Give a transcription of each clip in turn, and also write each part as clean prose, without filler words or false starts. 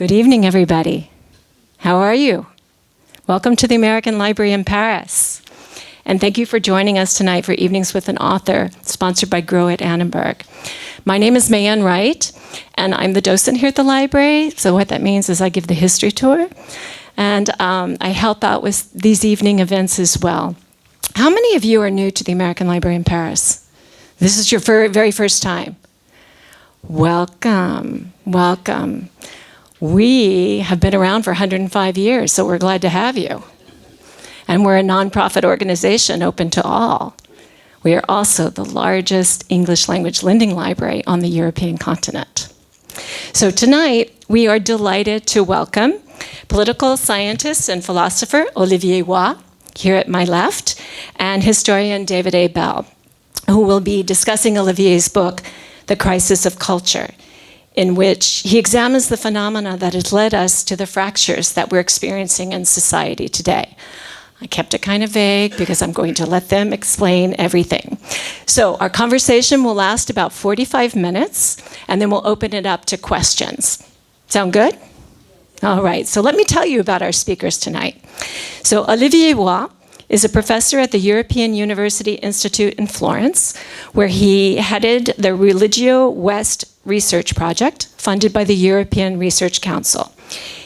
Good evening, everybody. How are you? Welcome to the American Library in Paris. And thank you for joining us tonight for Evenings with an Author, sponsored by Grow at Annenberg. My name is Mayanne Wright, and I'm the docent here at the library. So what that means is I give the history tour, and I help out with these evening events as well. How many of you are new to the American Library in Paris? This is your very first time. Welcome, welcome. We have been around for 105 years, so we're glad to have you. And we're a nonprofit organization open to all. We are also the largest English language lending library on the European continent. So tonight, we are delighted to welcome political scientist and philosopher Olivier Roy, here at my left, and historian David A. Bell, who will be discussing Olivier's book, The Crisis of Culture, in which he examines the phenomena that has led us to the fractures that we're experiencing in society today. I kept it kind of vague because I'm going to let them explain everything. So our conversation will last about 45 minutes, and then we'll open it up to questions. Sound good? All right, so let me tell you about our speakers tonight. So Olivier Roy is a professor at the European University Institute in Florence, where he headed the Religio West research project funded by the European Research Council.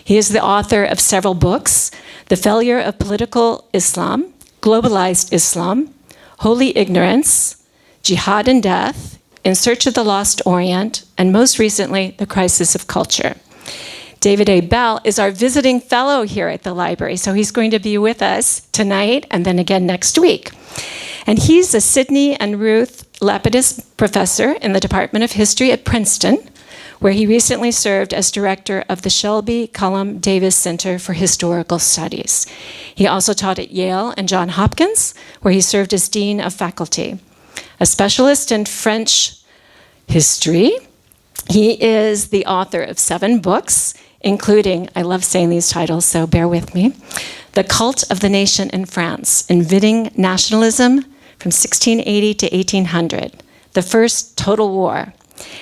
He is the author of several books: The Failure of Political Islam, Globalized Islam, Holy Ignorance, Jihad and Death, In Search of the Lost Orient, and most recently, The Crisis of Culture. David A. Bell is our visiting fellow here at the library, so he's going to be with us tonight and then again next week. And he's a Sidney and Ruth Lapidus professor in the Department of History at Princeton, where he recently served as director of the Shelby Cullum Davis Center for Historical Studies. He also taught at Yale and Johns Hopkins, where he served as dean of faculty. A specialist in French history, he is the author of 7 books, including, I love saying these titles, so bear with me, The Cult of the Nation in France, Inventing Nationalism from 1680 to 1800, The First Total War,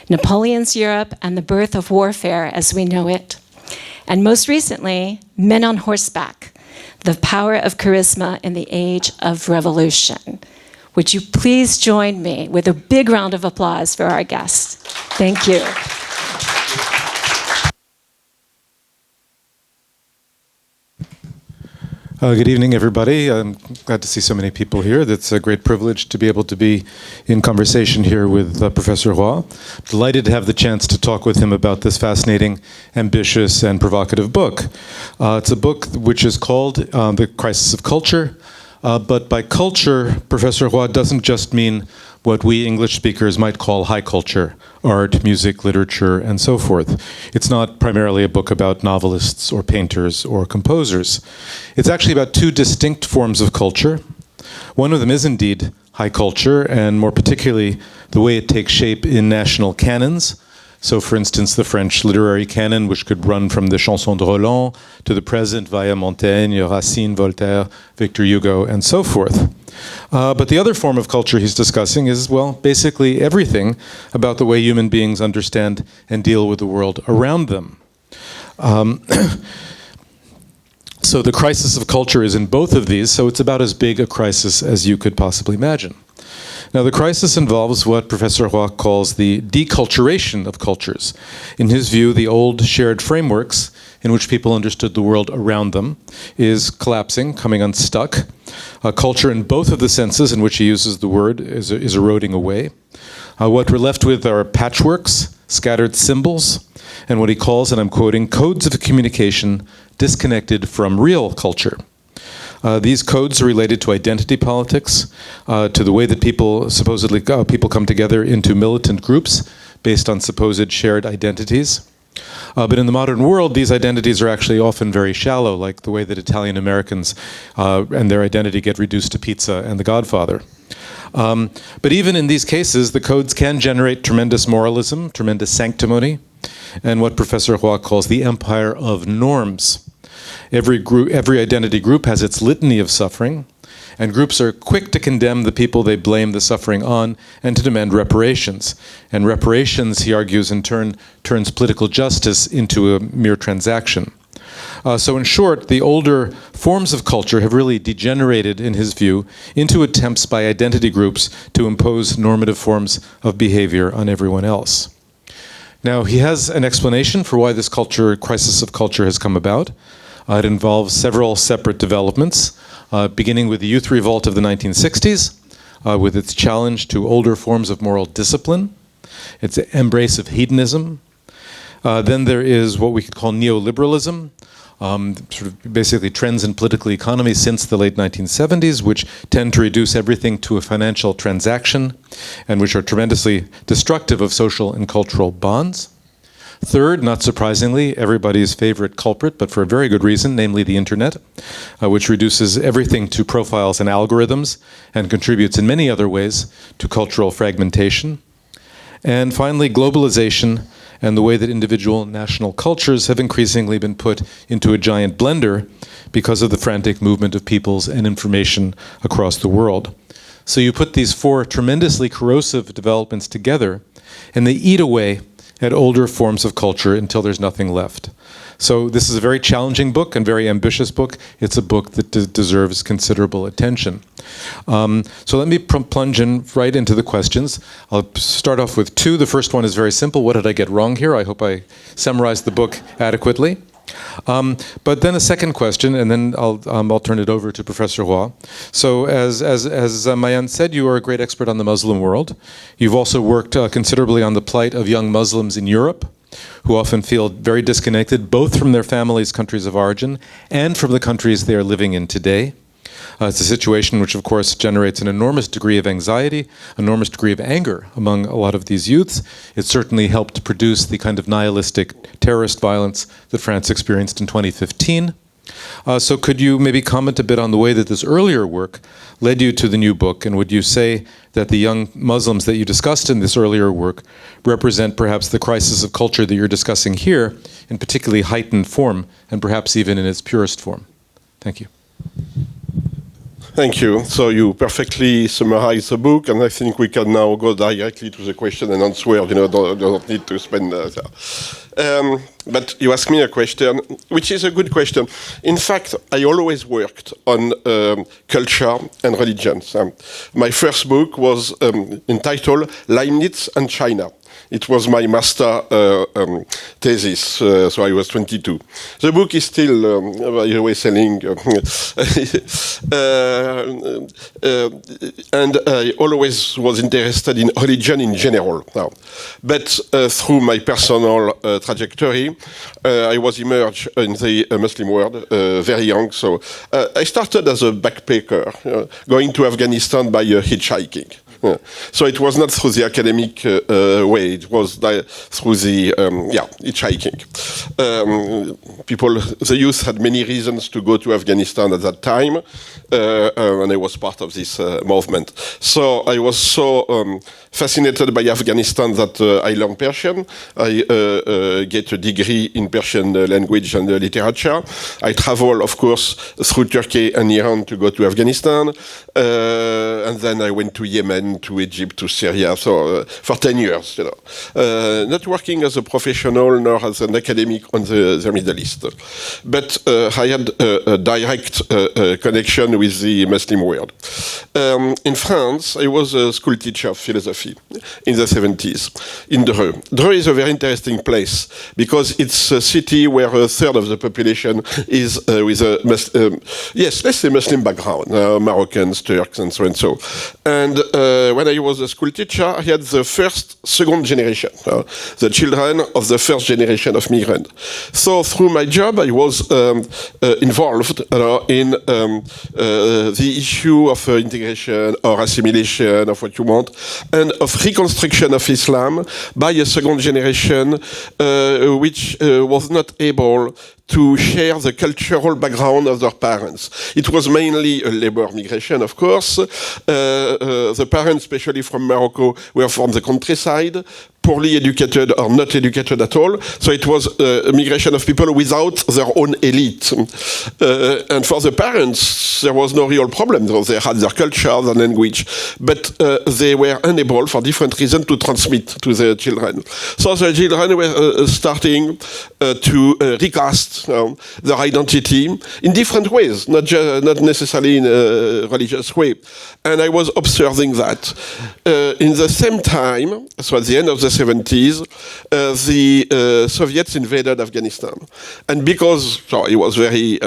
Napoleon's Europe and the Birth of Warfare as We Know It, and most recently, Men on Horseback, The Power of Charisma in the Age of Revolution. Would you please join me with a big round of applause for our guests? Thank you. Good evening, everybody. I'm glad to see so many people here. It's a great privilege to be able to be in conversation here with Professor Roy. Delighted to have the chance to talk with him about this fascinating, ambitious, and provocative book. It's a book which is called The Crisis of Culture. But by culture, Professor Roy doesn't just mean what we English speakers might call high culture, art, music, literature, and so forth. It's not primarily a book about novelists or painters or composers. It's actually about 2 distinct forms of culture. One of them is indeed high culture, and more particularly the way it takes shape in national canons. So, for instance, the French literary canon, which could run from the Chansons de Roland to the present via Montaigne, Racine, Voltaire, Victor Hugo, and so forth. But the other form of culture he's discussing is, well, basically everything about the way human beings understand and deal with the world around them. So the crisis of culture is in both of these, so it's about as big a crisis as you could possibly imagine. Now, the crisis involves what Professor Roy calls the deculturation of cultures. In his view, the old shared frameworks in which people understood the world around them is collapsing, coming unstuck. Culture in both of the senses in which he uses the word is eroding away. What we're left with are patchworks, scattered symbols, and what he calls, and I'm quoting, codes of communication disconnected from real culture. These codes are related to identity politics, to the way that people come together into militant groups based on supposed shared identities. But in the modern world, these identities are actually often very shallow, like the way that Italian Americans and their identity get reduced to pizza and The Godfather. But even in these cases, the codes can generate tremendous moralism, tremendous sanctimony, and what Professor Roy calls the empire of norms. Every identity group has its litany of suffering, And groups are quick to condemn the people they blame the suffering on and to demand reparations. And reparations, he argues, in turn turns political justice into a mere transaction. So in short, the older forms of culture have really degenerated, in his view, into attempts by identity groups to impose normative forms of behavior on everyone else. Now, he has an explanation for why this crisis of culture has come about. It involves several separate developments, beginning with the youth revolt of the 1960s, with its challenge to older forms of moral discipline, its embrace of hedonism. Then there is what we could call neoliberalism, sort of basically trends in political economy since the late 1970s, which tend to reduce everything to a financial transaction and which are tremendously destructive of social and cultural bonds. Third, not surprisingly, everybody's favorite culprit, but for a very good reason, namely the internet, which reduces everything to profiles and algorithms and contributes in many other ways to cultural fragmentation. And finally, globalization and the way that individual national cultures have increasingly been put into a giant blender because of the frantic movement of peoples and information across the world. So you put these four tremendously corrosive developments together, and they eat away at older forms of culture until there's nothing left. So this is a very challenging book and very ambitious book. It's a book that deserves considerable attention. So let me plunge in right into the questions. I'll start off with two. The first one is very simple. What did I get wrong here? I hope I summarized the book adequately. But then a second question, and then I'll turn it over to Professor Roy. So as Mayan said, you are a great expert on the Muslim world. You've also worked considerably on the plight of young Muslims in Europe, who often feel very disconnected both from their families' countries of origin and from the countries they are living in today. It's a situation which, of course, generates an enormous degree of anxiety, enormous degree of anger among a lot of these youths. It certainly helped produce the kind of nihilistic terrorist violence that France experienced in 2015. So could you maybe comment a bit on the way that this earlier work led you to the new book, and would you say that the young Muslims that you discussed in this earlier work represent perhaps the crisis of culture that you're discussing here in particularly heightened form, and perhaps even in its purest form? Thank you. Thank you. So you perfectly summarized the book, and I think we can now go directly to the question and answer. Don't need to spend but you asked me a question, which is a good question. In fact, I always worked on culture and religions. My first book was entitled Leibniz and China. It was my master thesis, so I was 22. The book is still, by the way, selling. And I always was interested in religion in general. But through my personal trajectory, I was immersed in the Muslim world very young. So I started as a backpacker, going to Afghanistan by hitchhiking. So it was not through the academic way, it was through the hitchhiking. The youth had many reasons to go to Afghanistan at that time, and I was part of this movement. So I was so fascinated by Afghanistan that I learned Persian. I get a degree in Persian language and literature. I travel, of course, through Turkey and Iran to go to Afghanistan, and then I went to Yemen, to Egypt, to Syria, so for 10 years, not working as a professional nor as an academic on the Middle East. But I had a direct connection with the Muslim world. In France, I was a school teacher of philosophy in the 70s in Dreux. Dreux is a very interesting place because it's a city where a third of the population is with a, let's say Muslim background, Moroccans, Turks, and so and so. And when I was a school teacher, I had the second generation, the children of the first generation of migrants. So through my job, I was involved in the issue of integration or assimilation, of what you want, and of reconstruction of Islam by a second generation which was not able to share the cultural background of their parents. It was mainly a labor migration, of course. The parents, especially from Morocco, were from the countryside. poorly educated or not educated at all. So it was a migration of people without their own elite. And for the parents, there was no real problem. They had their culture, their language, but they were unable, for different reasons, to transmit to their children. So the children were starting to recast their identity in different ways, not necessarily in a religious way. And I was observing that. In the same time, so at the end of the 70s, the Soviets invaded Afghanistan. And because he was very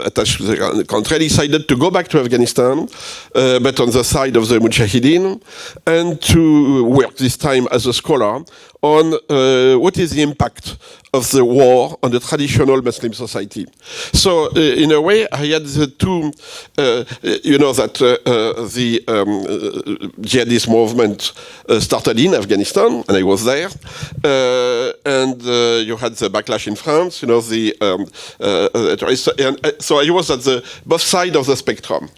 attached to the country, he decided to go back to Afghanistan, but on the side of the Mujahideen, and to work this time as a scholar on what is the impact of the war on the traditional Muslim society. So, in a way, I had the two, that the jihadist movement started in Afghanistan, and I was there, and you had the backlash in France, so I was at both sides of the spectrum.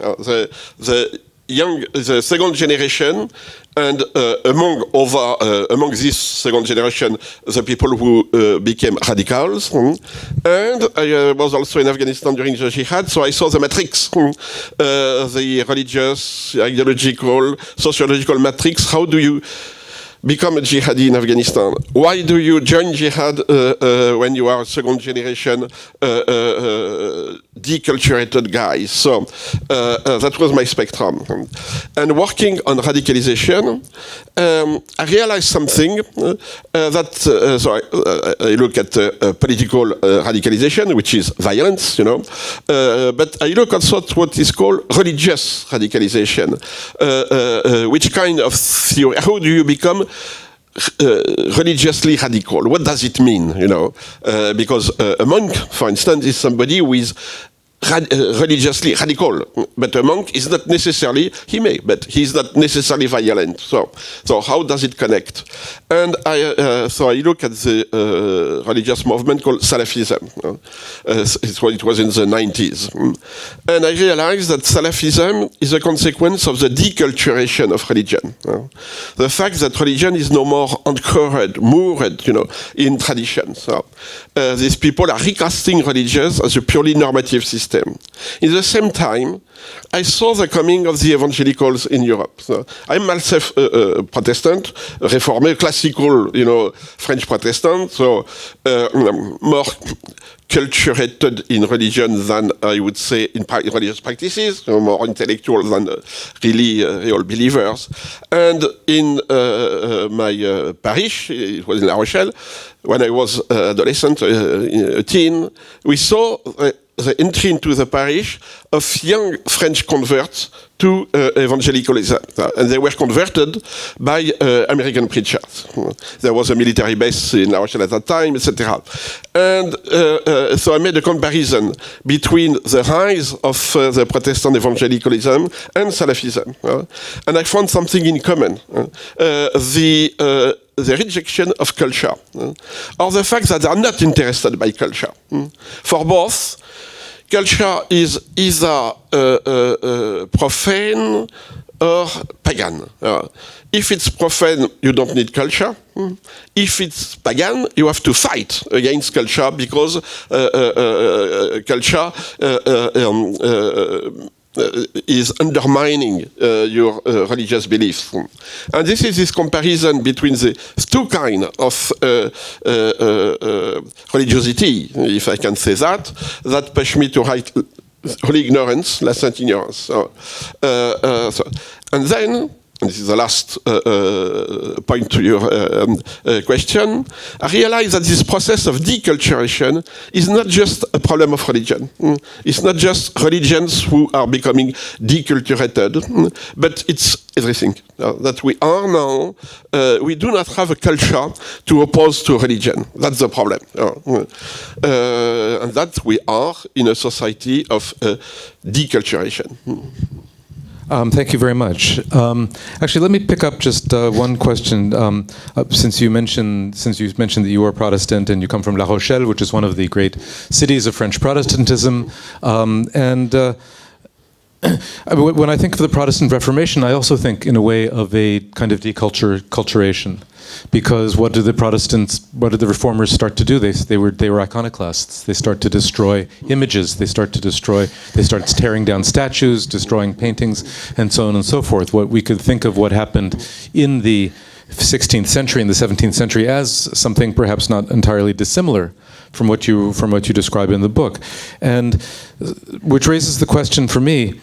The second generation, and among this second generation, the people who became radicals. And I was also in Afghanistan during the jihad, so I saw the matrix, the religious, ideological, sociological matrix. How do you become a jihadi in Afghanistan? Why do you join jihad when you are a second generation deculturated guy? So that was my spectrum. And working on radicalization, I realized something I look at political radicalization, which is violence, but I look also at what is called religious radicalization. Which kind of theory? How do you become religiously radical? What does it mean? Because a monk, for instance, is somebody who is religiously radical, but a monk is not necessarily, but he's not necessarily violent. So how does it connect? And I look at the religious movement called Salafism. It was in the 90s. And I realized that Salafism is a consequence of the deculturation of religion. The fact that religion is no more anchored, moored, in tradition. So these people are recasting religions as a purely normative system. In the same time, I saw the coming of the evangelicals in Europe. So I'm myself a Protestant, a Reformé, classical, French Protestant, so more culturated in religion than I would say in religious practices, more intellectual than really real believers. And in my parish, it was in La Rochelle, when I was adolescent, a teen, we saw the entry into the parish of young French converts to evangelicalism. And they were converted by American preachers. There was a military base in La Rochelle at that time, etc. And so I made a comparison between the rise of the Protestant evangelicalism and Salafism. And I found something in common. The rejection of culture, or the fact that they are not interested by culture. For both, culture is either profane or pagan. If it's profane, you don't need culture. If it's pagan, you have to fight against culture because culture is undermining your religious beliefs. And this is this comparison between the two kinds of religiosity, if I can say that push me to write holy ignorance, lascent ignorance. And then, and this is the last point to your question, I realized that this process of deculturation is not just a problem of religion. It's not just religions who are becoming deculturated, but it's everything. That we are now, we do not have a culture to oppose to religion. That's the problem. And that we are in a society of deculturation. Thank you very much. Actually, let me pick up just one question. Since you mentioned that you are Protestant and you come from La Rochelle, which is one of the great cities of French Protestantism, and When I think of the Protestant Reformation, I also think in a way of a kind of deculturation. Because what did the reformers start to do? They were iconoclasts. They start to destroy images. They start tearing down statues, destroying paintings, and so on and so forth. What we could think of what happened in the 16th century and the 17th century as something perhaps not entirely dissimilar from what you describe in the book, and which raises the question for me: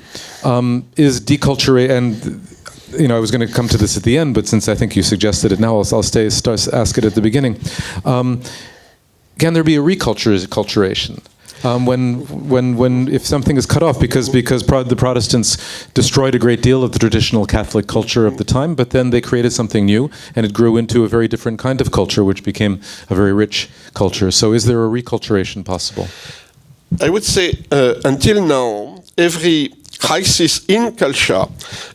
is deculturation? And I was going to come to this at the end, but since I think you suggested it now, I'll ask it at the beginning. Can there be a reculturation? If something is cut off because the Protestants destroyed a great deal of the traditional Catholic culture of the time, but then they created something new, and it grew into a very different kind of culture, which became a very rich culture. So is there a reculturation possible? I would say until now, every crisis in culture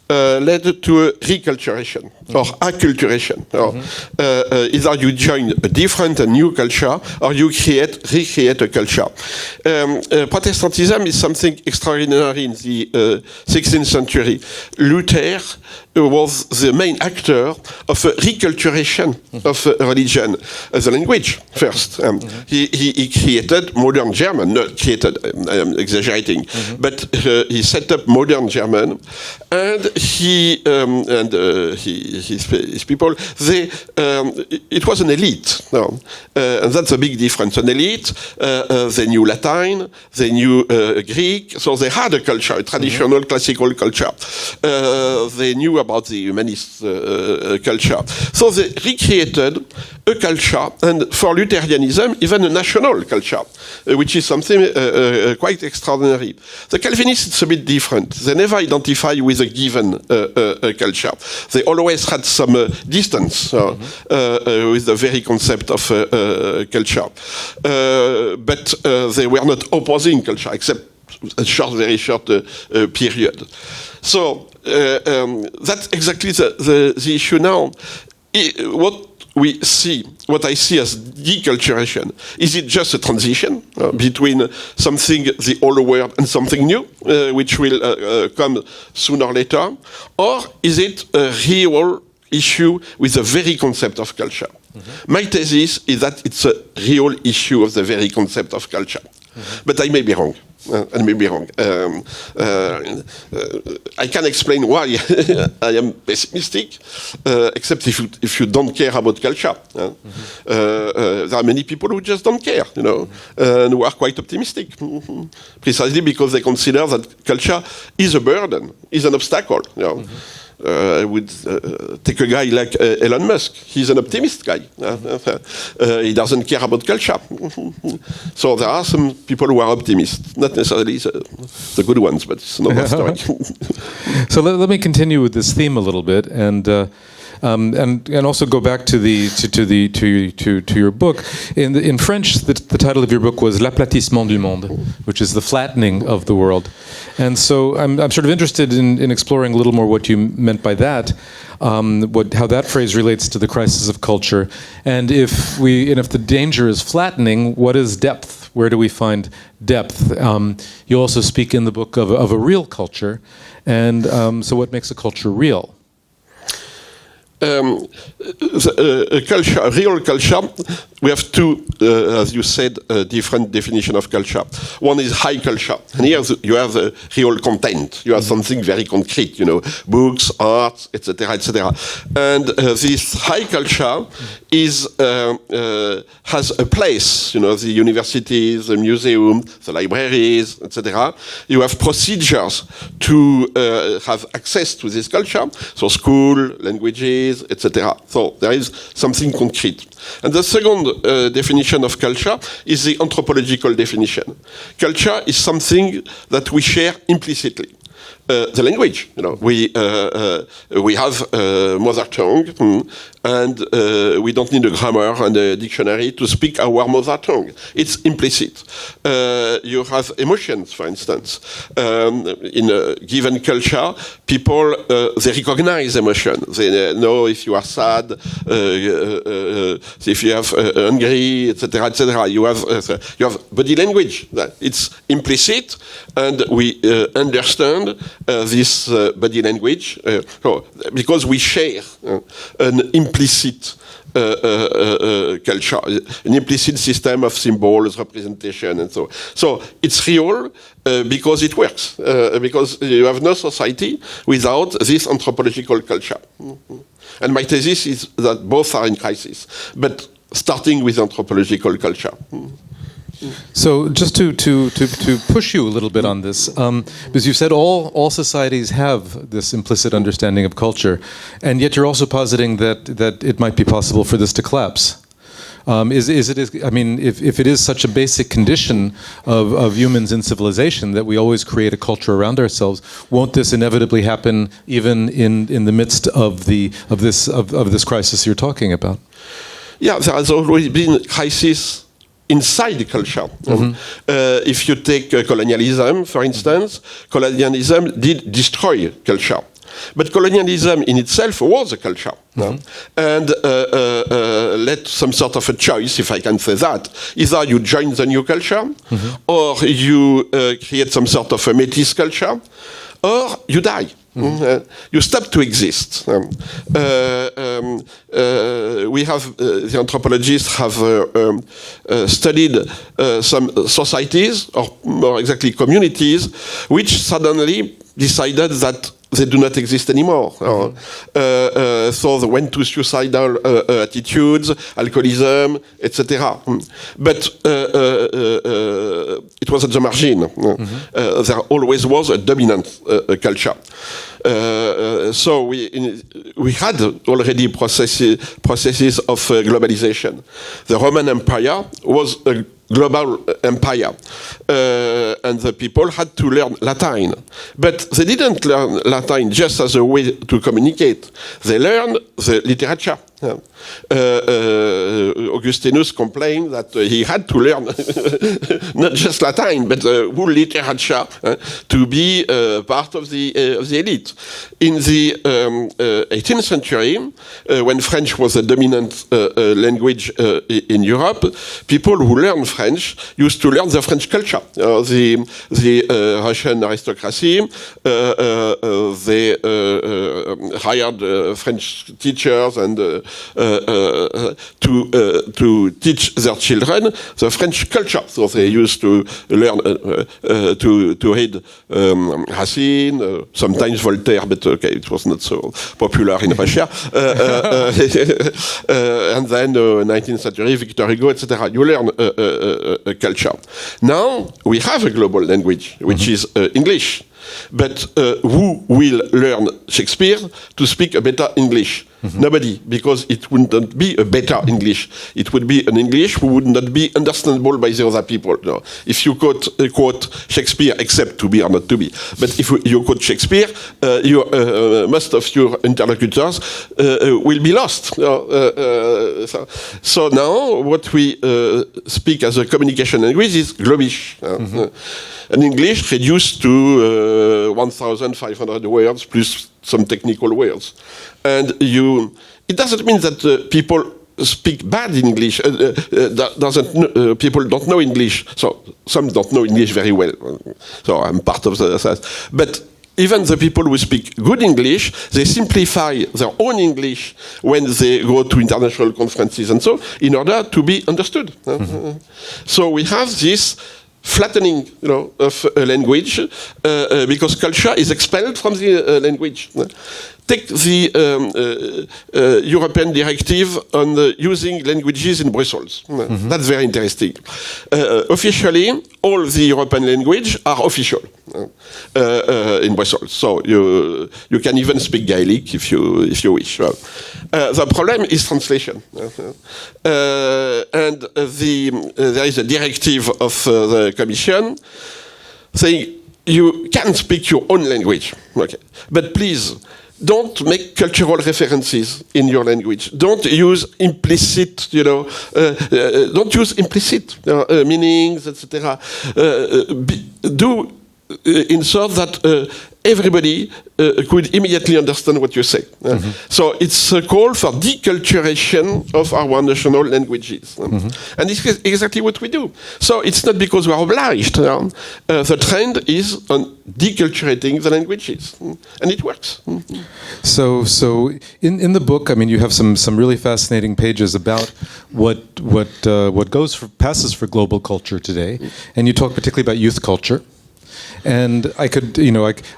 led to a reculturation or acculturation. Either you join a different and new culture or you recreate a culture. Protestantism is something extraordinary in the 16th century. Luther was the main actor of a reculturation of religion, the language first. He created modern German, not created, I am exaggerating, but he set up modern German, and his people, it was an elite. And that's a big difference. An elite, they knew Latin, they knew Greek, so they had a culture, a traditional classical culture. They knew about the humanist culture. So they recreated a culture, and for Lutheranism, even a national culture, which is something quite extraordinary. The Calvinists, it's a bit different. They never identify with a given culture. They always had some distance with the very concept of culture. But they were not opposing culture, except a very short period. So that's exactly the issue now. What I see as deculturation, is it just a transition between something, the old world, and something new, which will come sooner or later? Or is it a real issue with the very concept of culture? My thesis is that it's a real issue of the very concept of culture. But I may be wrong. I can explain why I am pessimistic, except if you don't care about culture. There are many people who just don't care, and who are quite optimistic, precisely because they consider that culture is a burden, is an obstacle. I would take a guy like Elon Musk. He's an optimist guy. He doesn't care about culture. So there are some people who are optimists, not necessarily the good ones, but it's another story. So let me continue with this theme a little bit, and also go back to your book. In French, the title of your book was L'aplatissement du monde, which is the flattening of the world. And so I'm sort of interested in exploring a little more what you meant by that, how that phrase relates to the crisis of culture, and if the danger is flattening, what is depth? Where do we find depth? You also speak in the book of a real culture, and so what makes a culture real? A real culture, we have two, as you said, different definition of culture. One is high culture, and here you have the real content. You have something very concrete, books, art, etc., etc. And this high culture has a place. The universities, the museums, the libraries, etc. You have procedures to have access to this culture. So school, languages, etc. So there is something concrete. And the second definition of culture is the anthropological definition. Culture is something that we share implicitly. The language, we have mother tongue, and we don't need a grammar and a dictionary to speak our mother tongue. It's implicit. You have emotions, for instance. In a given culture, people, they recognize emotion. They know if you are sad, if you have hungry, etc., etc. You have body language. It's implicit, and we understand this body language, because we share an implicit culture, an implicit system of symbols, representation, and so on. So it's real because it works, because you have no society without this anthropological culture. And my thesis is that both are in crisis, but starting with anthropological culture. So just to push you a little bit on this, because you said all societies have this implicit understanding of culture, and yet you're also positing that it might be possible for this to collapse. If it is such a basic condition of humans in civilization that we always create a culture around ourselves, won't this inevitably happen even in the midst of this crisis you're talking about? Yeah, there has always been crisis inside the culture. If you take colonialism, for instance, colonialism did destroy culture. But colonialism in itself was a culture, and led some sort of a choice, if I can say that. Either you join the new culture, or you create some sort of a métis culture, or you die. You stop to exist. We have, the anthropologists have studied some societies, or more exactly communities, which suddenly decided that they do not exist anymore. So they went to suicidal attitudes, alcoholism, etc. But it was at the margin. There always was a dominant culture. So we had already processes of globalization. The Roman Empire was a global empire, and the people had to learn Latin. But they didn't learn Latin just as a way to communicate. They learned the literature. Augustinus complained that he had to learn not just Latin, but whole literature to be part of the elite. In the 18th century, when French was a dominant language in Europe, people who learned French used to learn the French culture. The Russian aristocracy, they hired French teachers and to teach their children the French culture. So they used to learn to read Racine, sometimes Voltaire, but okay, it was not so popular in Russia. And then 19th century, Victor Hugo, etc. You learn a culture. Now we have a global language, which is English. But who will learn Shakespeare to speak a better English? Nobody, because it would not be a better English. It would be an English who would not be understandable by the other people. No. If you quote Shakespeare, except to be or not to be, but if you quote Shakespeare, most of your interlocutors will be lost. So now what we speak as a communication language is Globish. An English reduced to 1,500 words plus some technical words. And it doesn't mean that people speak bad English. People don't know English. So some don't know English very well. So I'm part of that. But even the people who speak good English, they simplify their own English when they go to international conferences and so, in order to be understood. So we have this flattening, of a language, because culture is expelled from the language. Take the European directive on using languages in Brussels. That's very interesting. Officially, all the European languages are official in Brussels. So you can even speak Gaelic if you wish. The problem is translation. And there is a directive of the Commission saying you can speak your own language. Okay. But please, don't make cultural references in your language. Don't use implicit, don't use implicit meanings, etc. Do insert that everybody could immediately understand what you say. So it's a call for deculturation of our national languages. And this is exactly what we do. So it's not because we are obliged. The trend is on deculturating the languages. And it works. So in the book, I mean, you have some really fascinating pages about what passes for global culture today, and you talk particularly about youth culture. And I could,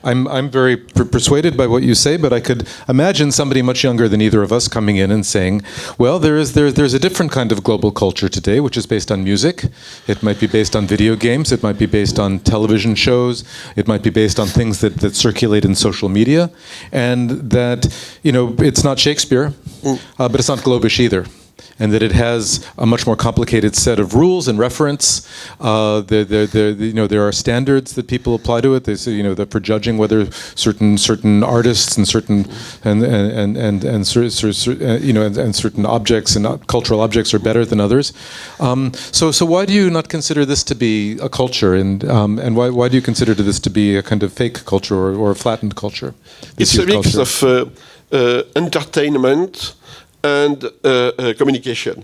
I'm very persuaded by what you say, but I could imagine somebody much younger than either of us coming in and saying, well, there's a different kind of global culture today, which is based on music. It might be based on video games. It might be based on television shows. It might be based on things that circulate in social media. And that, it's not Shakespeare, but it's not Globish either. And that it has a much more complicated set of rules and reference. There are standards that people apply to it. They say, that for judging whether certain artists and certain certain objects and cultural objects are better than others. So why do you not consider this to be a culture, and why do you consider this to be a kind of fake culture or a flattened culture? It's a mix of entertainment and communication.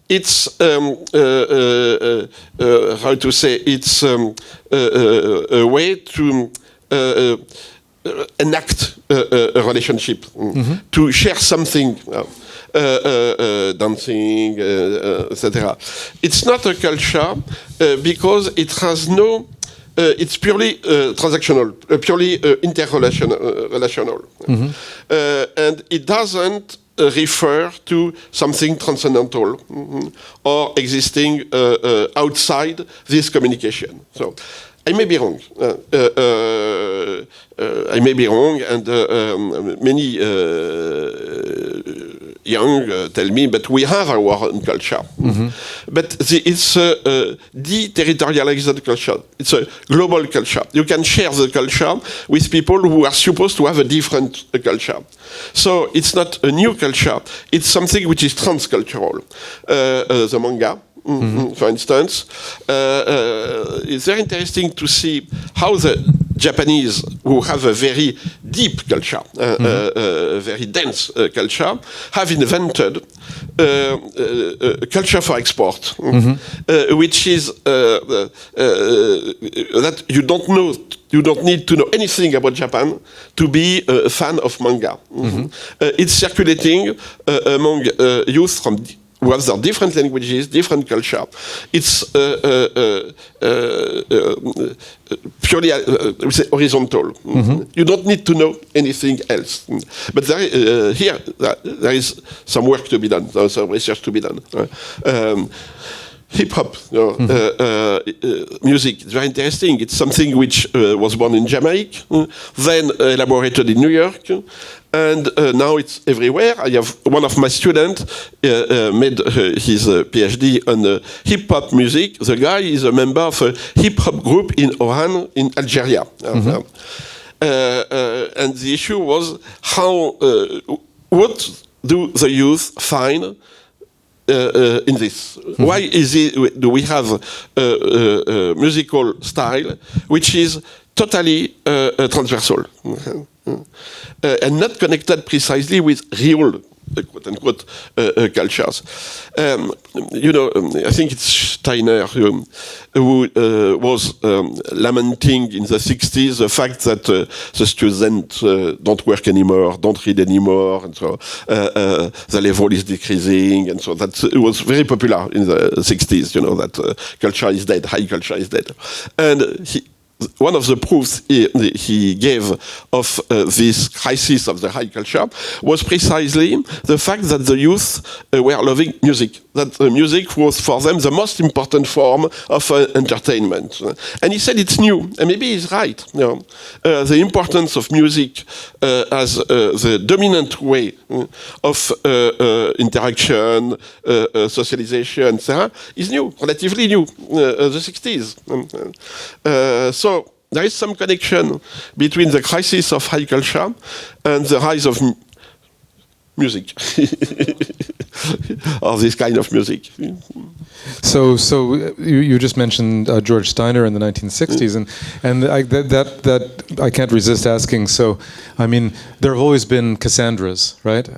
It's how to say? It's a way to enact a relationship, to share something. Dancing, etc. It's not a culture because it has no. It's purely transactional, purely interrelational, and it doesn't refer to something transcendental or existing outside this communication. So, I may be wrong. And many young tell me, but we have our own culture. But it's a deterritorialized culture. It's a global culture. You can share the culture with people who are supposed to have a different culture. So it's not a new culture. It's something which is transcultural. The manga, for instance, it's very interesting to see how the Japanese, who have a very deep culture, very dense culture, have invented a culture for export, which is that you don't need to know anything about Japan to be a fan of manga. It's circulating among youth who have their different languages, different culture. It's purely horizontal. You don't need to know anything else. But here there is some work to be done, some research to be done. Hip-hop music is very interesting. It's something which was born in Jamaica, then elaborated in New York, and now it's everywhere. I have one of my students made his PhD on hip-hop music. The guy is a member of a hip-hop group in Oran in Algeria. And the issue was what do the youth find in this? Why do we have a musical style which is totally transversal and not connected precisely with real quote-unquote cultures? I think it's Steiner who was lamenting in the 60s the fact that the students don't work anymore, don't read anymore, and so the level is decreasing, and so that it was very popular in the 60s, that culture is dead, high culture is dead. And one of the proofs he gave of this crisis of the high culture was precisely the fact that the youth were loving music, that music was for them the most important form of entertainment. And he said it's new, and maybe he's right. The importance of music as the dominant way of interaction, socialization, etc., is new, relatively new, the 60s. So there is some connection between the crisis of high culture and the rise of music. or this kind of music. So you just mentioned George Steiner in the 1960s, and that I can't resist asking. So, I mean, there have always been Cassandras, right?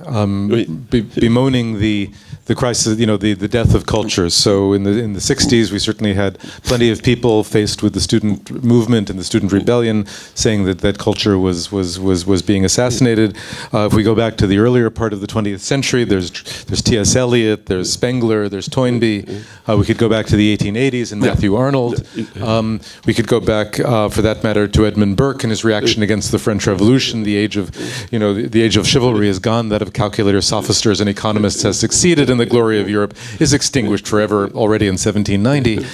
Bemoaning the crisis, the death of cultures. So in the 60s, we certainly had plenty of people faced with the student movement and the student rebellion, saying that culture was being assassinated. If we go back to the earlier part of the 20th century, there's T.S. Eliot, there's Spengler, there's Toynbee. We could go back to the 1880s and Matthew Arnold. We could go back, for that matter, to Edmund Burke and his reaction against the French Revolution. The age of chivalry is gone. That of calculators, sophisters, and economists has succeeded, and the glory of Europe is extinguished forever already in 1790.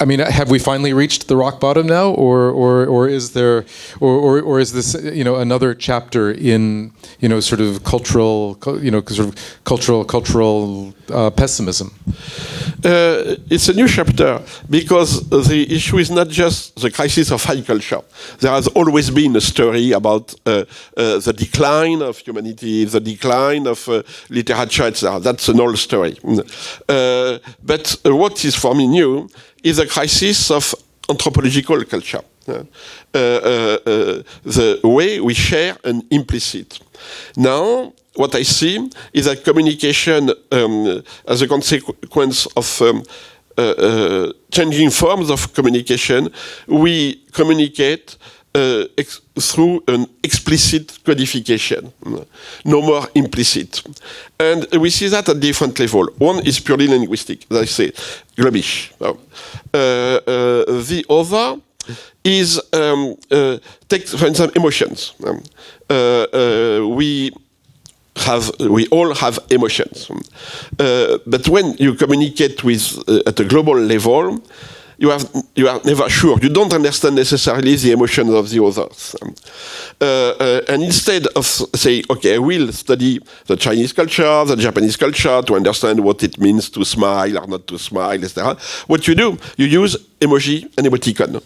I mean, have we finally reached the rock bottom now, or is there, or is this, another chapter in, sort of cultural pessimism? It's a new chapter because the issue is not just the crisis of high culture. There has always been a story about the decline of humanity, the decline of literature, etc. That's an old story. But what is for me new is a crisis of anthropological culture. The way we share an implicit. Now, what I see is that communication, as a consequence of changing forms of communication, we communicate through an explicit codification, no more implicit. And we see that at different levels. One is purely linguistic, as I say, globish. The other is, take for instance, emotions. We all have emotions. But when you communicate with at a global level, you are never sure. You don't understand necessarily the emotions of the others. And instead of saying, okay, I will study the Chinese culture, the Japanese culture, to understand what it means to smile or not to smile, etc., what you do, you use emoji and emoticon.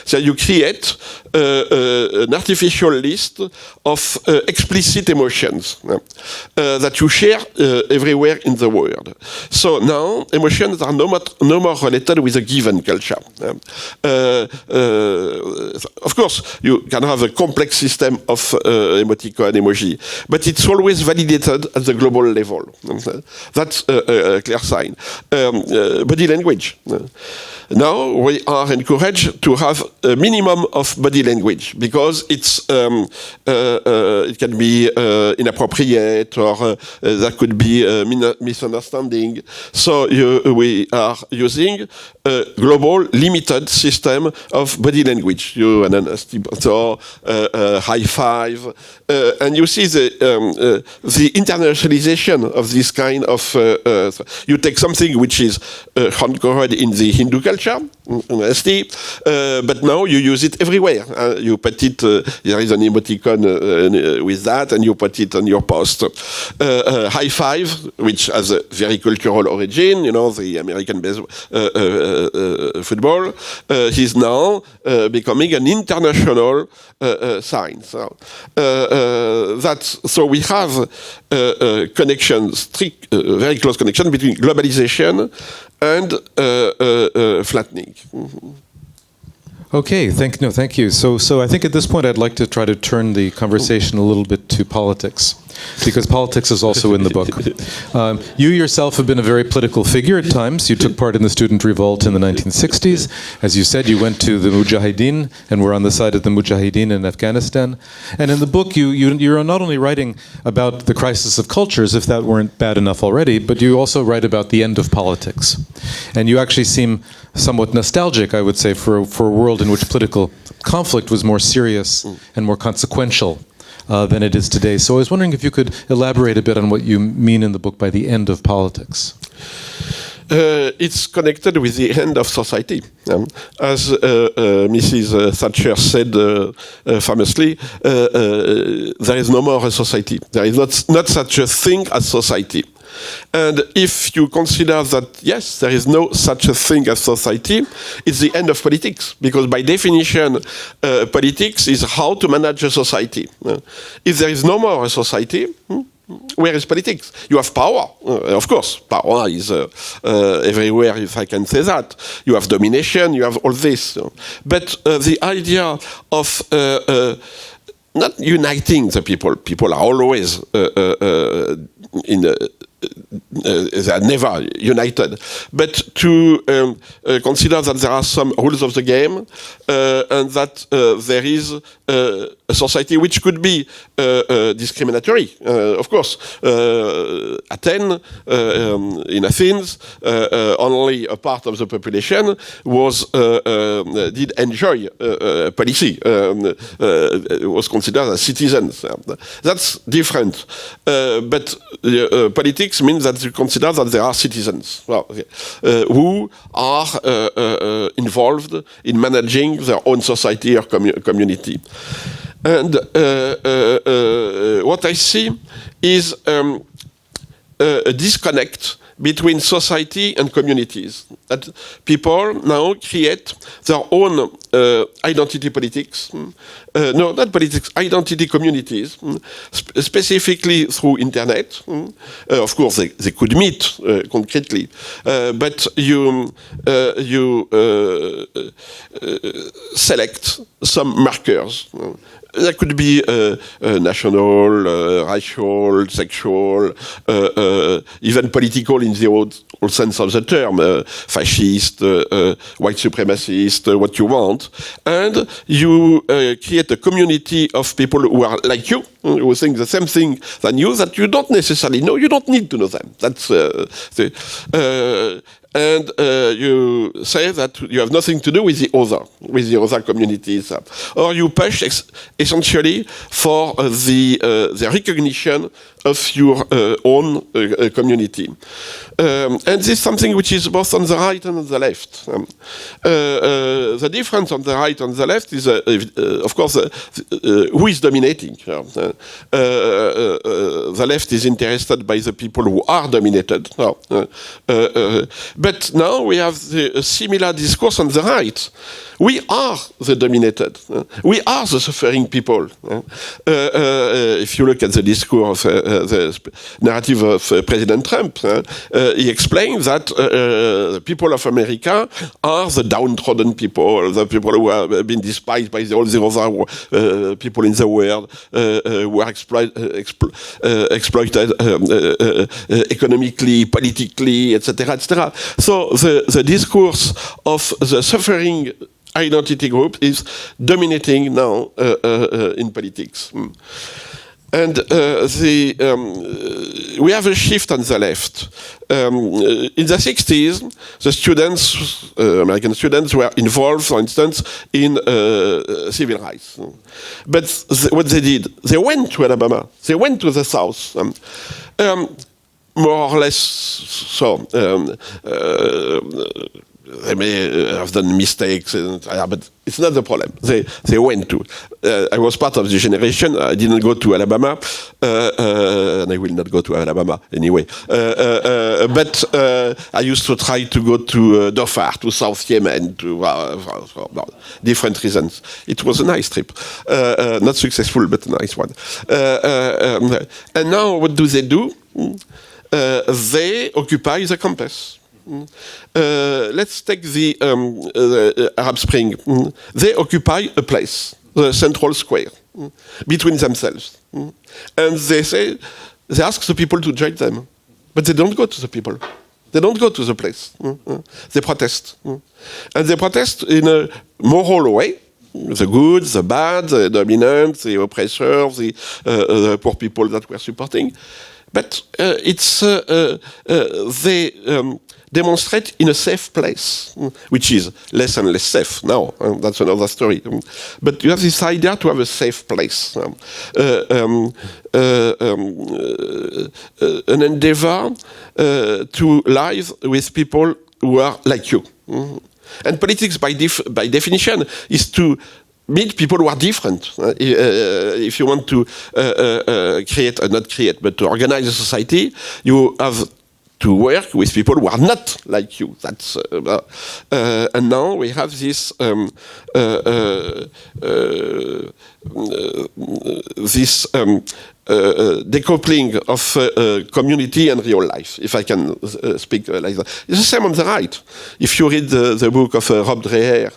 So you create an artificial list of explicit emotions that you share everywhere in the world. So now emotions are no more related with a given culture. Of course, you can have a complex system of emoticon, emoji, but it's always validated at the global level. That's a clear sign. Body language. Now we are encouraged to have a minimum of body language because it can be inappropriate or there could be a misunderstanding. So we are using a global limited system of body language. You high five, and you see the internationalization of this kind of. You take something which is anchored in the Hindu culture. But now you use it everywhere. You put it, there is an emoticon with that, and you put it on your post. High five, which has a very cultural origin, the American football, is now becoming an international sign. So we have connections, very close connection between globalization and flattening. Okay, thank you. So I think at this point I'd like to try to turn the conversation a little bit to politics, because politics is also in the book. You yourself have been a very political figure at times. You took part in the student revolt in the 1960s. As you said, you went to the Mujahideen and were on the side of the Mujahideen in Afghanistan. And in the book, you're not only writing about the crisis of cultures, if that weren't bad enough already, but you also write about the end of politics. And you actually seem somewhat nostalgic, I would say, for a world in which political conflict was more serious and more consequential than it is today. So I was wondering if you could elaborate a bit on what you mean in the book by the end of politics. It's connected with the end of society. As Mrs. Thatcher said famously, there is no more a society. There is not such a thing as society. And if you consider that, yes, there is no such a thing as society, it's the end of politics. Because by definition, politics is how to manage a society. If there is no more a society, where is politics? You have power, of course. Power is everywhere, if I can say that. You have domination, you have all this. But the idea of not uniting the people are always they are never united, but to consider that there are some rules of the game and that there is a society which could be discriminatory. Of course, in Athens, only a part of the population did enjoy policy, was considered as citizens. That's different, but politics means that you consider that there are citizens who are involved in managing their own society or community. And what I see is a disconnect between society and communities. That people now create their own identity politics. No, not politics, identity communities, specifically through internet. Of course, they could meet concretely, but you select some markers. That could be national, racial, sexual, even political in the old sense of the term, fascist, white supremacist, what you want. And you create a community of people who are like you, who think the same thing than you, that you don't necessarily know. You don't need to know them. That's and you say that you have nothing to do with the other communities, or you push essentially for the recognition of your own community. And this is something which is both on the right and on the left. The difference on the right and the left is, of course, who is dominating. The left is interested by the people who are dominated. But now we have a similar discourse on the right. We are the dominated. We are the suffering people. If you look at the discourse, the narrative of President Trump, he explains that the people of America are the downtrodden people, the people who have been despised by all the other people in the world, who are exploited economically, politically, etc., etc. So the discourse of the suffering identity group is dominating now in politics. And we have a shift on the left. In the 60s, the students, American students, were involved, for instance, in civil rights. But what they did, they went to Alabama, they went to the South. More or less so. They may have done mistakes, but it's not the problem. They went to. I was part of the generation. I didn't go to Alabama, and I will not go to Alabama anyway. But I used to try to go to Dhofar, to South Yemen, to different reasons. It was a nice trip. Not successful, but a nice one. And now what do? They occupy the campus. Let's take the Arab Spring. They occupy a place, the central square, between themselves. And they ask the people to join them. But they don't go to the people. They don't go to the place. They protest. And they protest in a moral way. The good, the bad, the dominant, the oppressor, the poor people that we're supporting. But they demonstrate in a safe place, which is less and less safe now. That's another story. But you have this idea to have a safe place, an endeavor to live with people who are like you. And politics, by definition, is to meet people who are different. If you want to to organize a society, you have to work with people who are not like you. That's and now we have this decoupling of community and real life, if I can speak like that. It's the same on the right. If you read the book of Rob Dreher,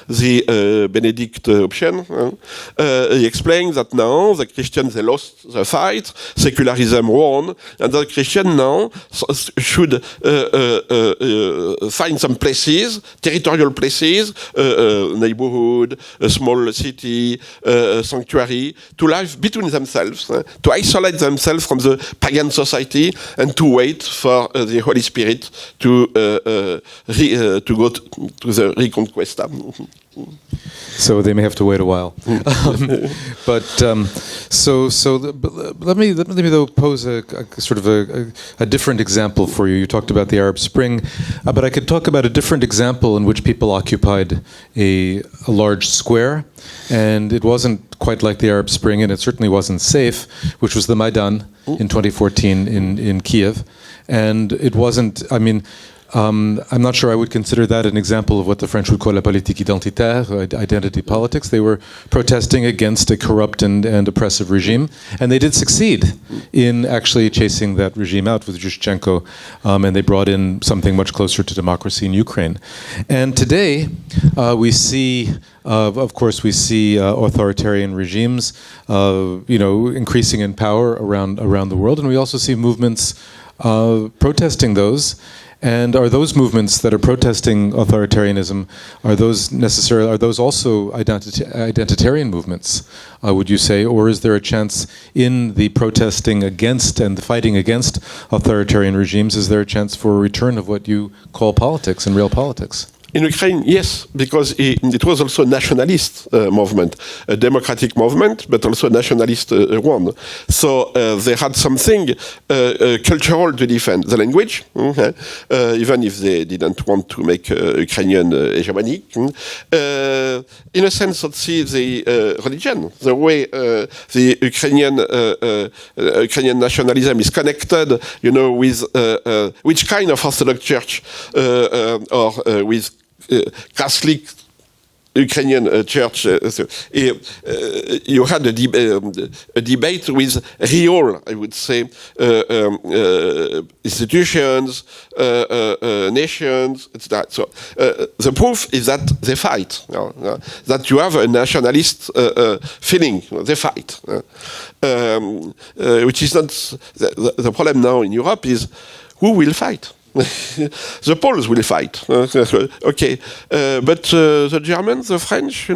the Benedict option, he explains that now the Christians, they lost the fight, secularism won, and the Christian now should find some places, territorial places, neighborhood, a small city, sanctuary, to live between themselves, to isolate themselves from the pagan society and to wait for the Holy Spirit to go to the Reconquesta. So they may have to wait a while. But let me though pose a sort of a different example for you. You talked about the Arab Spring, but I could talk about a different example in which people occupied a large square, and it wasn't quite like the Arab Spring, and it certainly wasn't safe, which was the Maidan in 2014 in Kiev. And it wasn't, I mean, I'm not sure I would consider that an example of what the French would call la politique identitaire, identity politics. They were protesting against a corrupt and oppressive regime, and they did succeed in actually chasing that regime out with Yushchenko, and they brought in something much closer to democracy in Ukraine. And today, we see, of course, authoritarian regimes, increasing in power around the world, and we also see movements protesting those. And are those movements that are protesting authoritarianism, are those also identitarian movements, would you say? Or is there a chance in the protesting against and the fighting against authoritarian regimes, is there a chance for a return of what you call politics and real politics? In Ukraine, yes, because it was also a nationalist movement, a democratic movement, but also a nationalist one. So they had something cultural to defend. The language, even if they didn't want to make Ukrainian hegemonic. In a sense, let's see the religion, the way the Ukrainian nationalism is connected, with which kind of Orthodox Church or with Catholic Ukrainian church. You had a debate with real, I would say, institutions, nations, etc. So the proof is that they fight. That you have a nationalist feeling. They fight, which is not the problem now in Europe. Is who will fight? The Poles will fight. Okay, but the Germans, the French,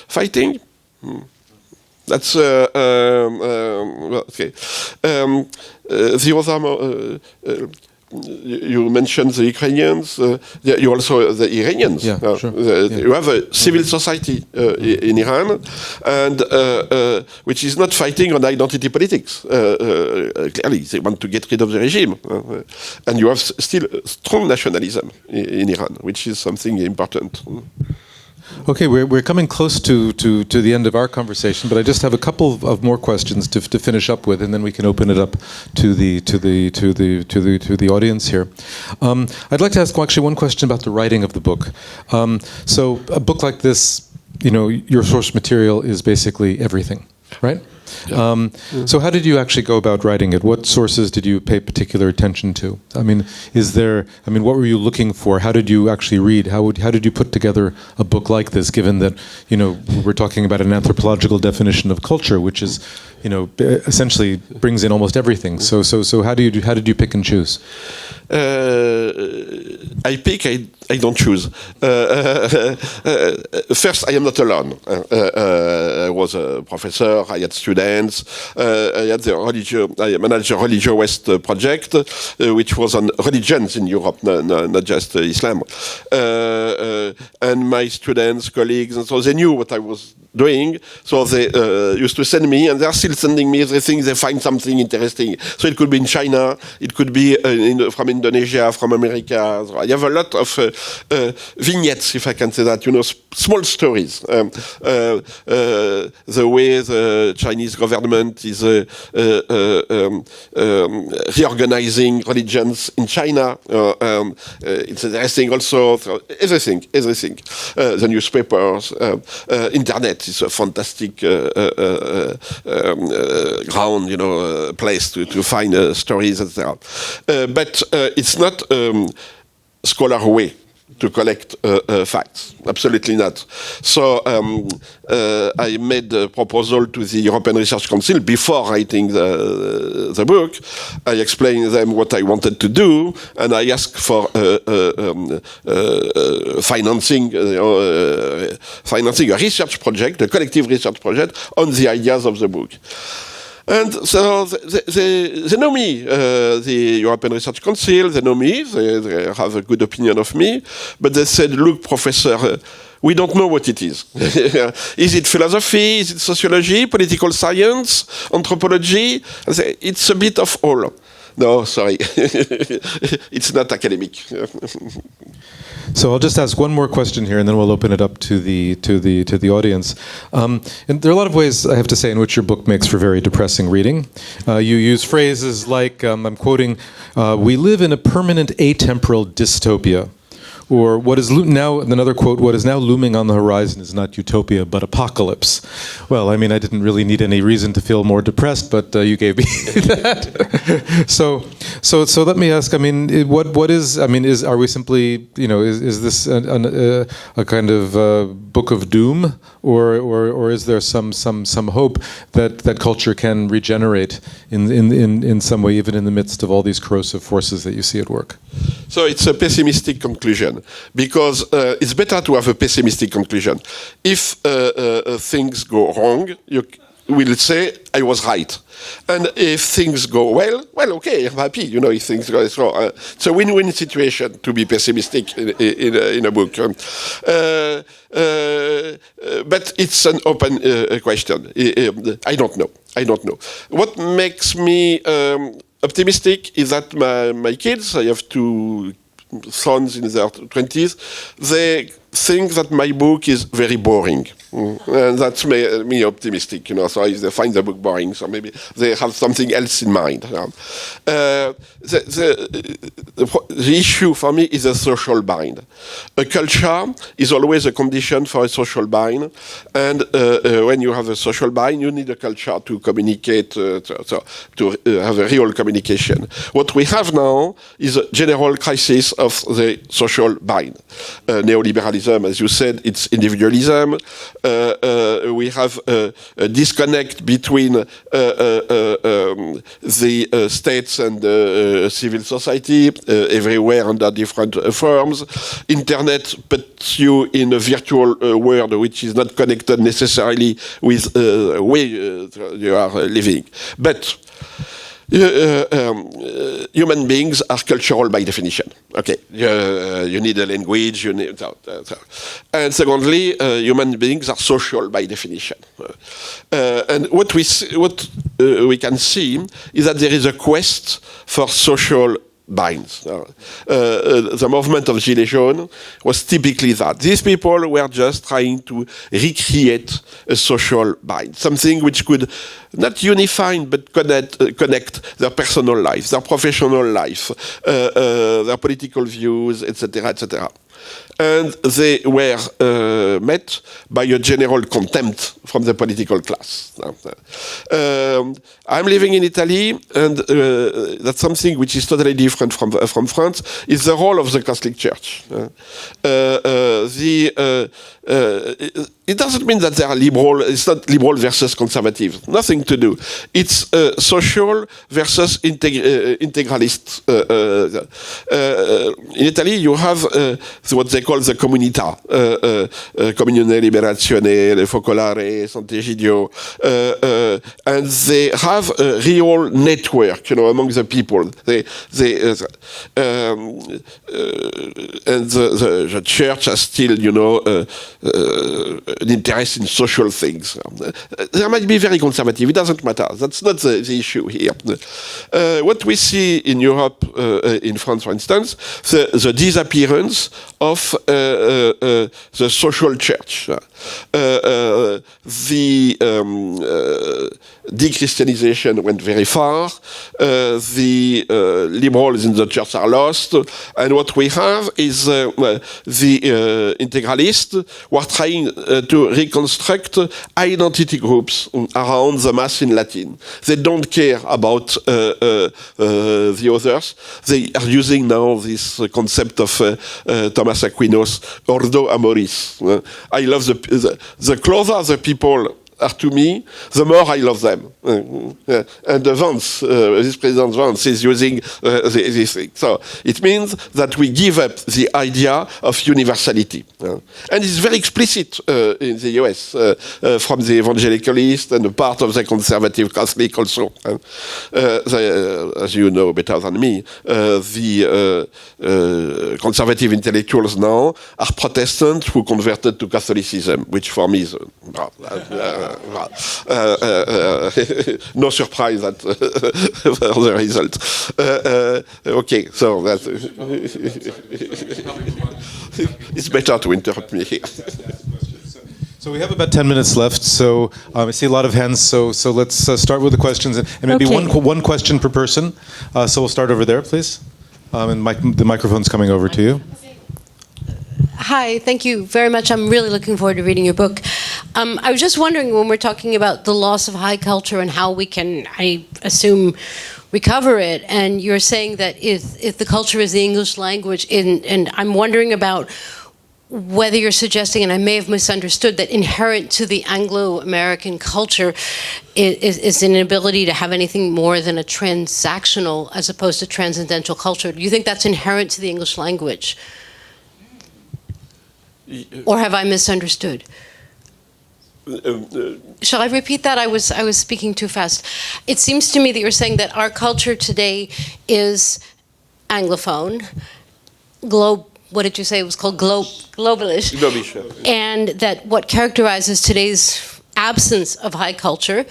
fighting. That's okay. The other. You mentioned the Ukrainians. You also the Iranians. Yeah, sure. You have a civil society in Iran, and which is not fighting on identity politics. Clearly, they want to get rid of the regime, and you have still strong nationalism in Iran, which is something important. Okay, we're coming close to the end of our conversation, but I just have a couple of more questions to finish up with, and then we can open it up to the audience here. I'd like to ask actually one question about the writing of the book. So a book like this, your source material is basically everything, right? Yeah. So how did you actually go about writing it? What sources did you pay particular attention to? What were you looking for? How did you actually read? How did you put together a book like this, given that, we're talking about an anthropological definition of culture, which is, essentially brings in almost everything. So how did you pick and choose? I pick, I don't choose. First, I am not alone. I was a professor, I had students, I managed a Religious West project, which was on religions in Europe, not just Islam. And my students, colleagues, and so they knew what I was doing, so they used to send me, and they are still sending me everything they find something interesting. So it could be in China, it could be from Indonesia, from America. I have a lot of vignettes, if I can say that, small stories. The way the Chinese government is reorganizing religions in China. It's interesting also. Everything. The newspapers, internet is a fantastic ground, place to find stories, etc. But it's not scholar way to collect facts. Absolutely not. So I made a proposal to the European Research Council before writing the book. I explained them what I wanted to do, and I asked for financing a research project, a collective research project on the ideas of the book. And so they know me, the European Research Council, they know me, they have a good opinion of me, but they said, look, professor, we don't know what it is. Is it philosophy? Is it sociology, political science, anthropology? I say, it's a bit of all. No, sorry, it's not academic. So I'll just ask one more question here, and then we'll open it up to the audience. And there are a lot of ways, I have to say, in which your book makes for very depressing reading. You use phrases like, I'm quoting, "We live in a permanent atemporal dystopia." Or what is now, another quote, "What is now looming on the horizon is not utopia, but apocalypse." Well, I mean, I didn't really need any reason to feel more depressed, but you gave me that. So let me ask, I mean, what is, I mean, are we simply, is this a kind of book of doom? Or is there some hope that culture can regenerate in some way, even in the midst of all these corrosive forces that you see at work? So it's a pessimistic conclusion, because it's better to have a pessimistic conclusion. If things go wrong, you will say, I was right. And if things go well, okay, I'm happy, if things go wrong. It's a win-win situation to be pessimistic in a book. But it's an open question. I don't know. What makes me optimistic is that my kids, I have two sons in their 20s, they think that my book is very boring. And that's me optimistic, so they find the book boring, so maybe they have something else in mind. The issue for me is a social bind. A culture is always a condition for a social bind, and when you have a social bind, you need a culture to communicate, to have a real communication. What we have now is a general crisis of the social bind. Neoliberalism, as you said, it's individualism. We have a disconnect between the states and civil society everywhere under different forms. Internet puts you in a virtual world which is not connected necessarily with where you are living. But human beings are cultural by definition. Okay, you need a language. And secondly, human beings are social by definition. And what we can see is that there is a quest for social binds. The movement of Gilets jaunes was typically that. These people were just trying to recreate a social bind, something which could not unify but connect their personal life, their professional life, their political views, etc., etc. And they were met by a general contempt from the political class. I'm living in Italy, and that's something which is totally different from France, is the role of the Catholic Church. It doesn't mean that they are liberal. It's not liberal versus conservative. Nothing to do. It's social versus integralist. In Italy, you have what they call the comunità, Comunione Liberazione, Focolare, Sant'Egidio, and they have a real network, among the people. And the church has still, an interest in social things. They might be very conservative. It doesn't matter. That's not the issue here. What we see in Europe, in France, for instance, the disappearance of the social church. The de-Christianization went very far. The liberals in the church are lost. And what we have is the integralists who are trying to reconstruct identity groups around the Mass in Latin. They don't care about the others. They are using now this concept of Thomas Aquinas, Ordo Amoris. I love the closer the people are to me, the more I love them. And Vance, this President Vance, is using this thing. So it means that we give up the idea of universality. And it's very explicit in the US from the evangelicalists and a part of the conservative Catholic also. As you know better than me, the conservative intellectuals now are Protestants who converted to Catholicism, which for me is no surprise that the result. Okay, so that's it's better to interrupt me here. So we have about 10 minutes left. So I see a lot of hands. So let's start with the questions, and maybe one question per person. So we'll start over there, please. And the microphone's coming over to you. Hi, thank you very much. I'm really looking forward to reading your book. I was just wondering, when we're talking about the loss of high culture and how we can, I assume, recover it, and you're saying that if the culture is the English language, and I'm wondering about whether you're suggesting, and I may have misunderstood, that inherent to the Anglo-American culture is an ability to have anything more than a transactional as opposed to transcendental culture. Do you think that's inherent to the English language? Or have I misunderstood? Shall I repeat that? I was speaking too fast. It seems to me that you're saying that our culture today is Anglophone, what did you say it was called? Globalish. And that what characterizes today's absence of high culture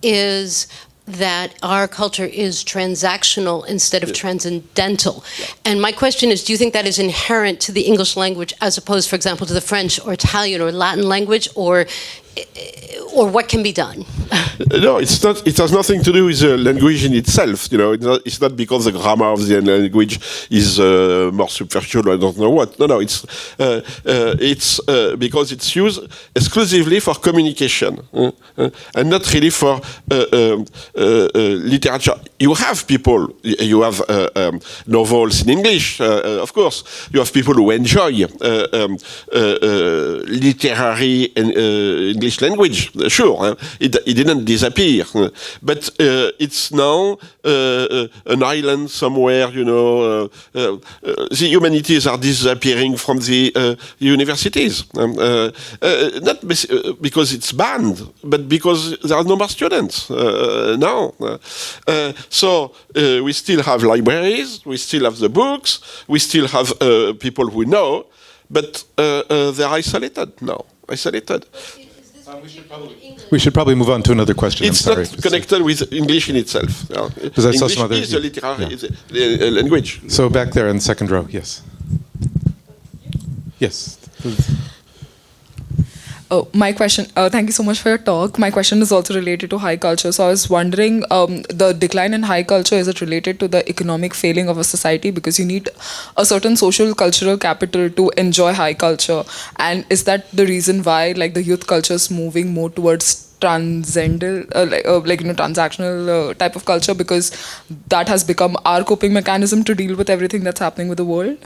is that our culture is transactional instead of transcendental. And my question is, do you think that is inherent to the English language as opposed, for example, to the French or Italian or Latin language, or what can be done? No, it's not. It has nothing to do with the language in itself. It's not because the grammar of the language is more superficial. I don't know what. No. It's because it's used exclusively for communication and not really for literature. You have people. You have novels in English, of course. You have people who enjoy literary English language, sure. It didn't disappear, but it's now an island somewhere. The humanities are disappearing from the universities, not because it's banned, but because there are no more students now. So we still have libraries, we still have the books, we still have people who know, but they're isolated now. Isolated. We should probably move on to another question. It's not connected with English in itself. Because I saw some other. English is a literary language. So back there in the second row, yes. Yes. Oh, my question, thank you so much for your talk. My question is also related to high culture. So I was wondering, the decline in high culture, is it related to the economic failing of a society? Because you need a certain social cultural capital to enjoy high culture. And is that the reason why the youth culture is moving more towards transcendental, transactional type of culture? Because that has become our coping mechanism to deal with everything that's happening with the world?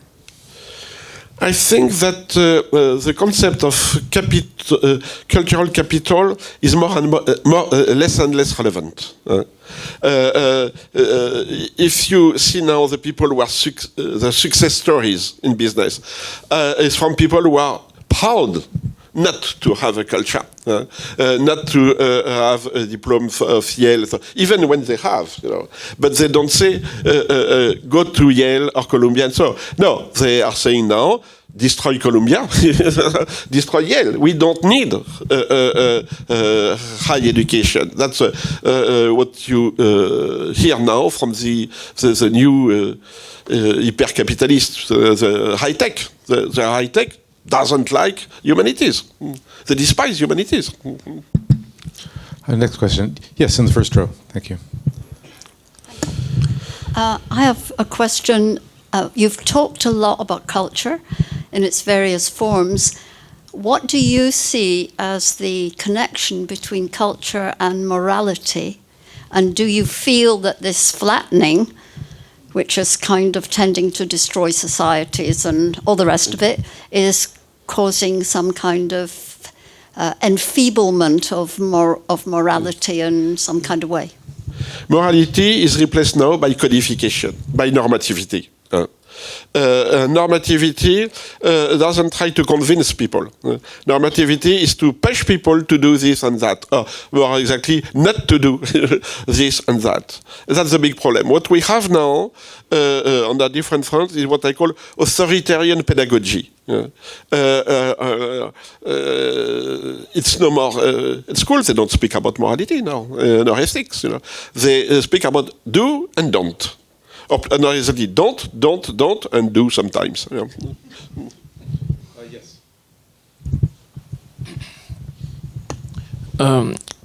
I think that the concept of cultural capital is less and less relevant. If you see now the people who are the success stories in business, is from people who are proud not to have a culture, not to have a diploma of Yale, even when they have, but they don't say go to Yale or Columbia. And so no, they are saying now, destroy Columbia, destroy Yale. We don't need high education. That's what you hear now from the new hyper-capitalists, the high tech. The high tech doesn't like humanities. They despise humanities. Next question. Yes, in the first row. Thank you. I have a question. You've talked a lot about culture in its various forms. What do you see as the connection between culture and morality? And do you feel that this flattening, which is kind of tending to destroy societies and all the rest of it, is causing some kind of enfeeblement of morality in some kind of way? Morality is replaced now by codification, by normativity. Normativity doesn't try to convince people. Normativity is to push people to do this and that, or more exactly, not to do this and that. That's the big problem. What we have now on the different fronts is what I call authoritarian pedagogy. It's no more at school. They don't speak about morality now, nor ethics. They speak about do and don't. No, exactly. Don't, and do sometimes. Yes.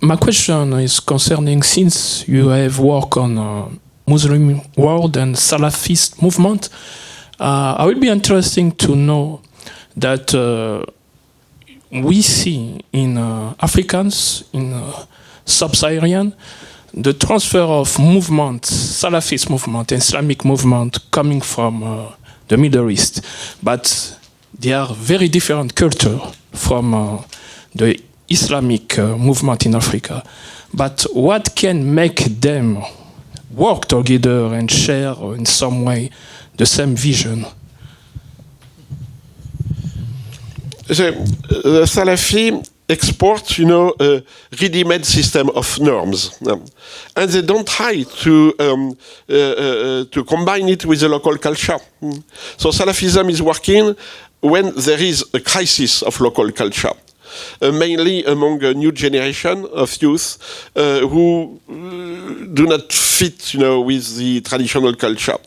My question is concerning, since you have worked on Muslim world and Salafist movement, I would be interesting to know that we see in Africans, in sub-Saharan, the transfer of movement, Salafist movement, Islamic movement coming from the Middle East, but they are very different culture from the Islamic movement in Africa. But what can make them work together and share in some way the same vision? The Salafi export, a ready-made system of norms, and they don't try to combine it with the local culture. So Salafism is working when there is a crisis of local culture, mainly among a new generation of youth who do not fit, with the traditional culture.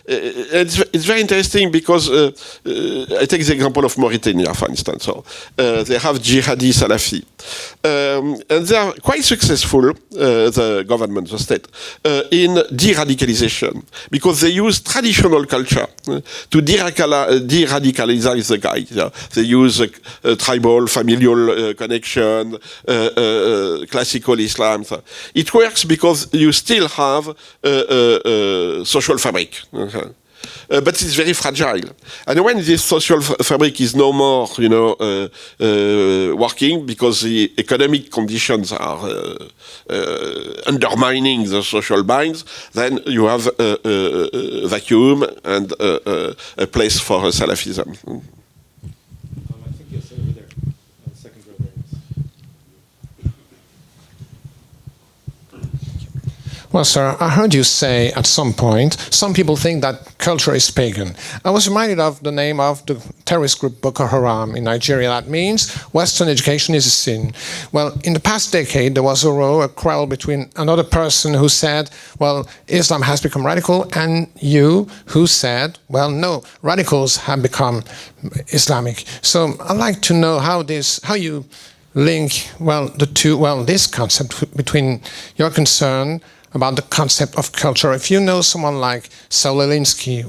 It's very interesting because I take the example of Mauritania, for instance. So, they have jihadi Salafi. And they are quite successful, the government, the state, in de-radicalization because they use traditional culture to de-radicalize the guy. They use tribal, familial connection, classical Islam. It works because you still have social fabric. But it's very fragile. And when this social fabric is no more, working because the economic conditions are undermining the social binds, then you have a vacuum and a place for Salafism. I think yes, over there, second row there. Well, sir, I heard you say at some point, some people think that culture is pagan. I was reminded of the name of the terrorist group Boko Haram in Nigeria. That means Western education is a sin. Well, in the past decade, there was a quarrel between another person who said, well, Islam has become radical, and you who said, well, no, radicals have become Islamic. So I'd like to know how you link, the two, this concept between your concern about the concept of culture. If you know someone like Saul Alinsky,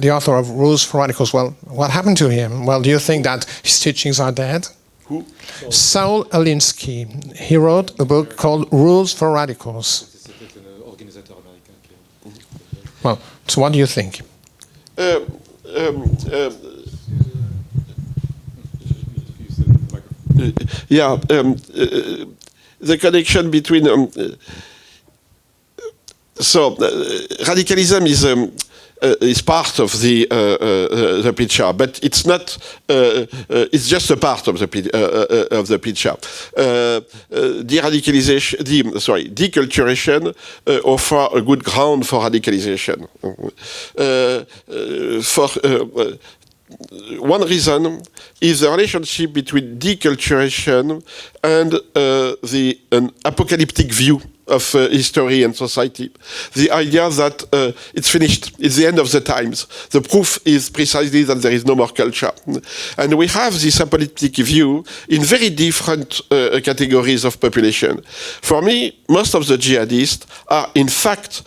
the author of Rules for Radicals, what happened to him? Well, do you think that his teachings are dead? Who? Saul Alinsky. He wrote a book called Rules for Radicals. Well, so what do you think? Yeah, the connection between radicalism is part of the picture, but it's not. It's just a part of the picture. Deculturation offer a good ground for radicalization. One reason is the relationship between deculturation and an apocalyptic view of history and society. The idea that it's finished, it's the end of the times. The proof is precisely that there is no more culture. And we have this apocalyptic view in very different categories of population. For me, most of the jihadists are in fact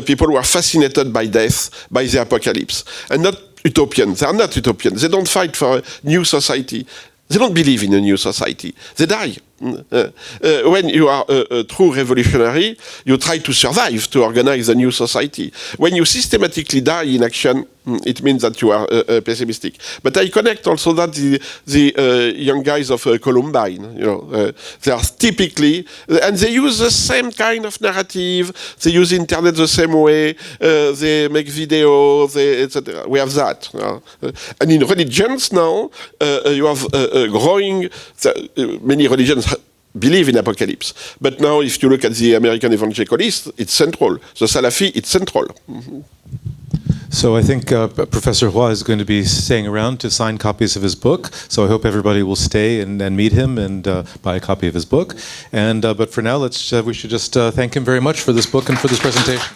people who are fascinated by death, by the apocalypse, and not utopian. They are not utopian. They don't fight for a new society. They don't believe in a new society. They die. When you are a true revolutionary, you try to survive, to organize a new society. When you systematically die in action, it means that you are pessimistic. But I connect also that the young guys of Columbine, they are typically, and they use the same kind of narrative. They use internet the same way. They make videos, etc. We have that. And in religions now, you have growing. Many religions believe in apocalypse. But now, if you look at the American evangelicalists, it's central. The Salafi, it's central. So I think Professor Roy is going to be staying around to sign copies of his book. So I hope everybody will stay and meet him and buy a copy of his book. And but for now, we should just thank him very much for this book and for this presentation.